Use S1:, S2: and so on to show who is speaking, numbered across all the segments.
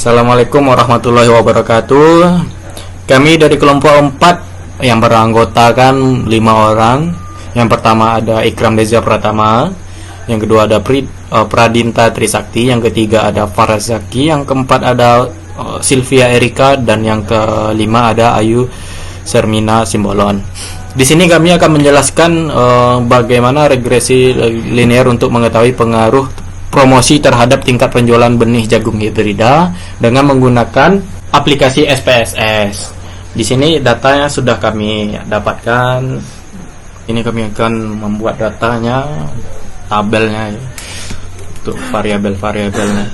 S1: Assalamualaikum warahmatullahi wabarakatuh. Kami dari kelompok 4 yang beranggotakan 5 orang. Yang pertama ada Ikram Deza Pratama, yang kedua ada Pradinta Trisakti, yang ketiga ada Farazaki, yang keempat ada Sylvia Erika, dan yang kelima ada Ayu Sermina Simbolon. Di sini kami akan menjelaskan bagaimana regresi linear untuk mengetahui pengaruh promosi terhadap tingkat penjualan benih jagung hibrida dengan menggunakan aplikasi SPSS. Di sini datanya sudah kami dapatkan. Ini kami akan membuat datanya, tabelnya ya, untuk variabel-variabelnya.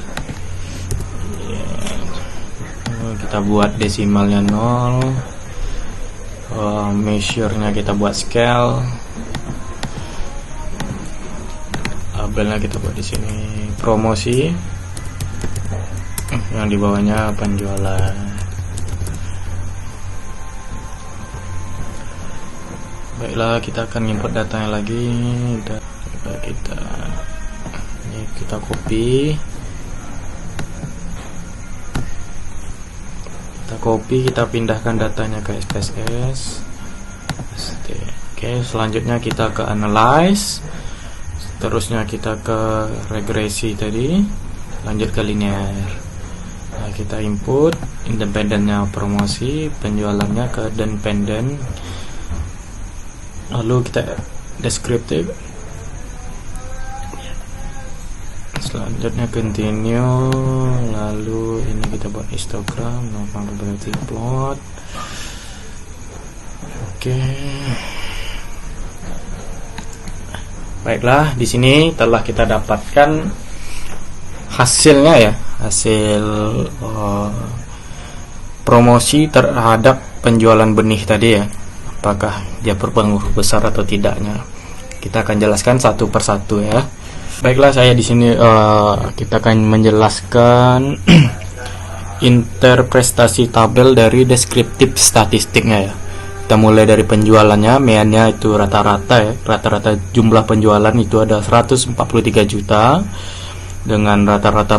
S1: Kita buat desimalnya 0, measure-nya kita buat scale. Tabelnya kita buat di sini promosi, yang di bawahnya penjualan. Baiklah, kita akan import datanya lagi. Kita copy, kita pindahkan datanya ke SPSS. Oke, selanjutnya kita ke analyze. Terusnya kita ke regresi tadi, lanjut ke linear. Nah, kita input independennya promosi, penjualannya ke dependent, lalu kita descriptive, selanjutnya continue, lalu ini kita buat histogram, probability plot. Oke. Baiklah, di sini telah kita dapatkan hasilnya ya, hasil promosi terhadap penjualan benih tadi ya. Apakah dia berpengaruh besar atau tidaknya? Kita akan jelaskan satu persatu ya. Baiklah, saya di sini kita akan menjelaskan interpretasi tabel dari deskriptif statistiknya ya. Kita mulai dari penjualannya, meannya itu rata-rata ya, rata-rata jumlah penjualan itu ada 143 juta dengan rata-rata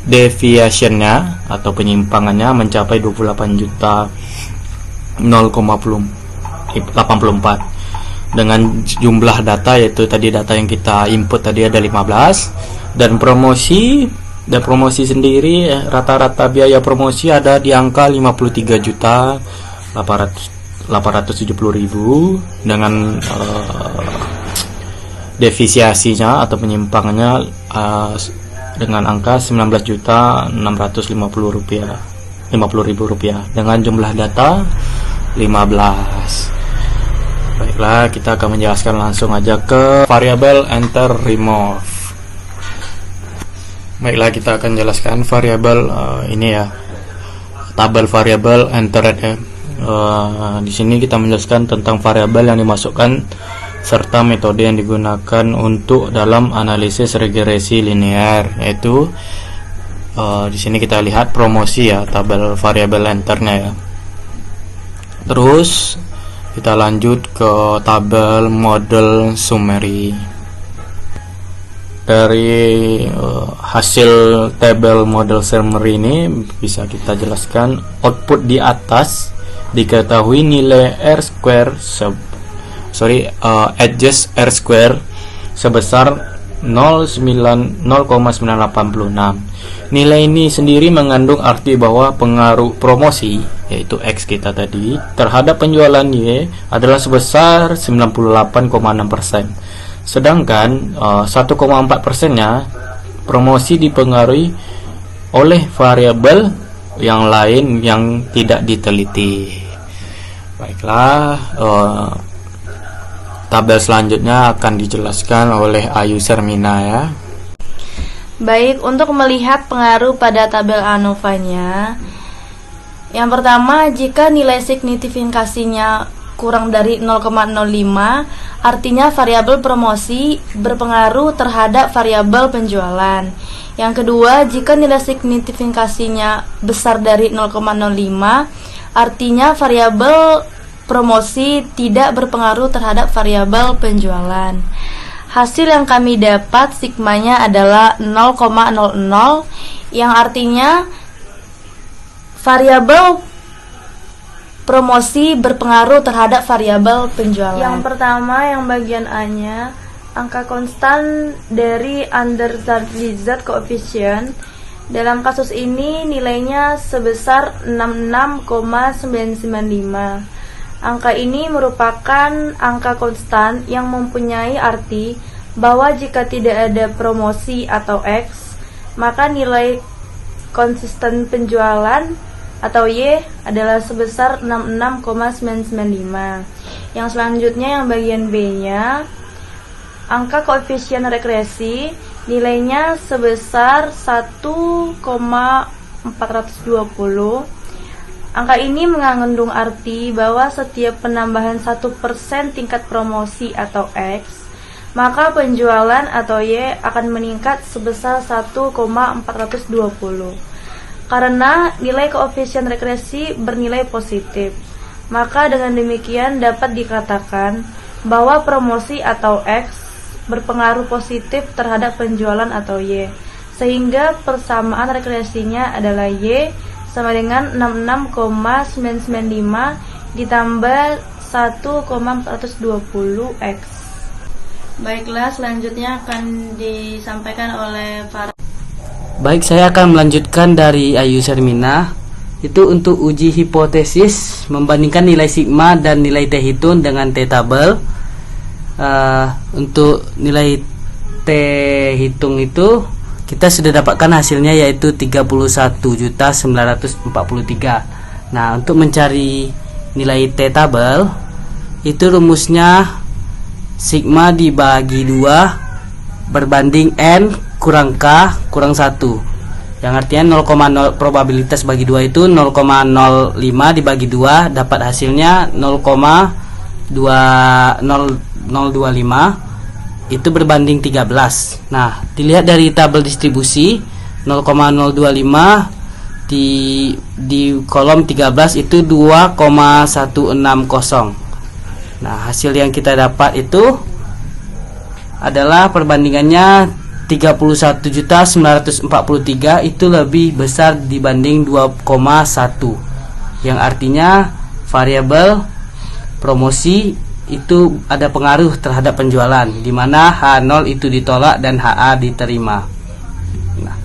S1: deviationnya atau penyimpangannya mencapai 28 juta 0,84 dengan jumlah data, yaitu tadi data yang kita input tadi ada 15, dan promosi sendiri rata-rata biaya promosi ada di angka 53 juta 870.000 dengan defisiasinya atau penyimpangannya dengan angka 19.650.000 dengan jumlah data 15. Baiklah, kita akan menjelaskan langsung aja ke variabel enter remove. Baiklah, kita akan jelaskan variabel ini ya, tabel variabel entered ya. Di sini kita menjelaskan tentang variabel yang dimasukkan serta metode yang digunakan untuk dalam analisis regresi linear, yaitu di sini kita lihat promosi ya, tabel variabel enternya ya. Terus kita lanjut ke tabel model summary. Dari hasil tabel model summary ini bisa kita jelaskan output di atas diketahui nilai adjust R square sebesar 0,986. Nilai ini sendiri mengandung arti bahwa pengaruh promosi, yaitu X kita tadi, terhadap penjualan Y adalah sebesar 98,6%. Sedangkan 1,4%-nya promosi dipengaruhi oleh variabel yang lain yang tidak diteliti. Baiklah, tabel selanjutnya akan dijelaskan oleh Ayu Sermina ya.
S2: Baik, untuk melihat pengaruh pada tabel ANOVA-nya, yang pertama, jika nilai signifikasinya kurang dari 0,05, artinya variabel promosi berpengaruh terhadap variabel penjualan. Yang kedua, jika nilai signifikasinya besar dari 0,05, artinya variabel promosi tidak berpengaruh terhadap variabel penjualan. Hasil yang kami dapat sigmanya adalah 0,00, yang artinya variabel promosi berpengaruh terhadap variabel penjualan. Yang pertama, yang bagian A-nya, angka konstan dari Undersized coefficient. Dalam kasus ini nilainya sebesar 66,995. Angka ini merupakan angka konstan yang mempunyai arti bahwa jika tidak ada promosi atau X, maka nilai konsisten penjualan atau Y adalah sebesar 66,995. Yang selanjutnya, yang bagian B-nya, angka koefisien regresi nilainya sebesar 1,420. Angka ini mengandung arti bahwa setiap penambahan 1% tingkat promosi atau X, maka penjualan atau Y akan meningkat sebesar 1,420. Karena nilai koefisien regresi bernilai positif, maka dengan demikian dapat dikatakan bahwa promosi atau X berpengaruh positif terhadap penjualan atau Y, sehingga persamaan regresinya adalah Y sama dengan 66,995 ditambah 1,420 X. Baiklah, selanjutnya akan disampaikan oleh para.
S3: Baik, saya akan melanjutkan dari Ayu Shermina. Itu untuk uji hipotesis membandingkan nilai sigma dan nilai T hitung dengan T tabel. Untuk nilai T hitung itu kita sudah dapatkan hasilnya, yaitu 31.943. Nah, untuk mencari nilai T tabel itu rumusnya sigma dibagi 2 berbanding N kurang K kurang 1, yang artinya 0,0, probabilitas bagi 2 itu 0,05 dibagi 2 dapat hasilnya 0,025, itu berbanding 13. Nah, dilihat dari tabel distribusi 0,025 di kolom 13 itu 2,160. Nah, hasil yang kita dapat itu adalah perbandingannya 31.943 itu lebih besar dibanding 2,1, yang artinya variabel promosi itu ada pengaruh terhadap penjualan, di mana H0 itu ditolak dan HA diterima. Nah,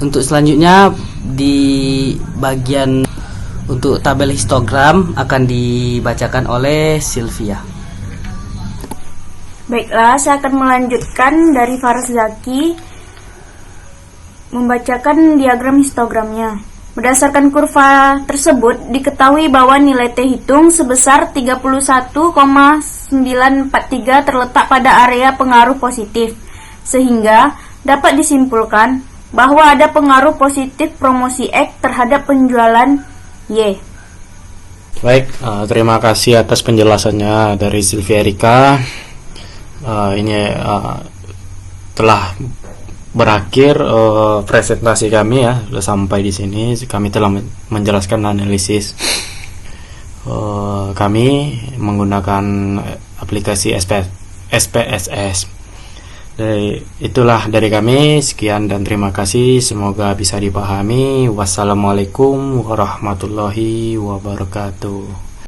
S3: untuk selanjutnya di bagian untuk tabel histogram akan dibacakan oleh Sylvia.
S4: Baiklah, saya akan melanjutkan dari Faraz Zaki membacakan diagram histogramnya. Berdasarkan kurva tersebut, diketahui bahwa nilai T hitung sebesar 31,943 terletak pada area pengaruh positif, sehingga dapat disimpulkan bahwa ada pengaruh positif promosi X terhadap penjualan Y.
S1: Baik, terima kasih atas penjelasannya dari Sylvia Erika. Ini telah berakhir presentasi kami ya, sudah sampai di sini. Kami telah menjelaskan analisis kami menggunakan aplikasi SPSS. Itulah dari kami, sekian dan terima kasih, semoga bisa dipahami. Wassalamualaikum warahmatullahi wabarakatuh.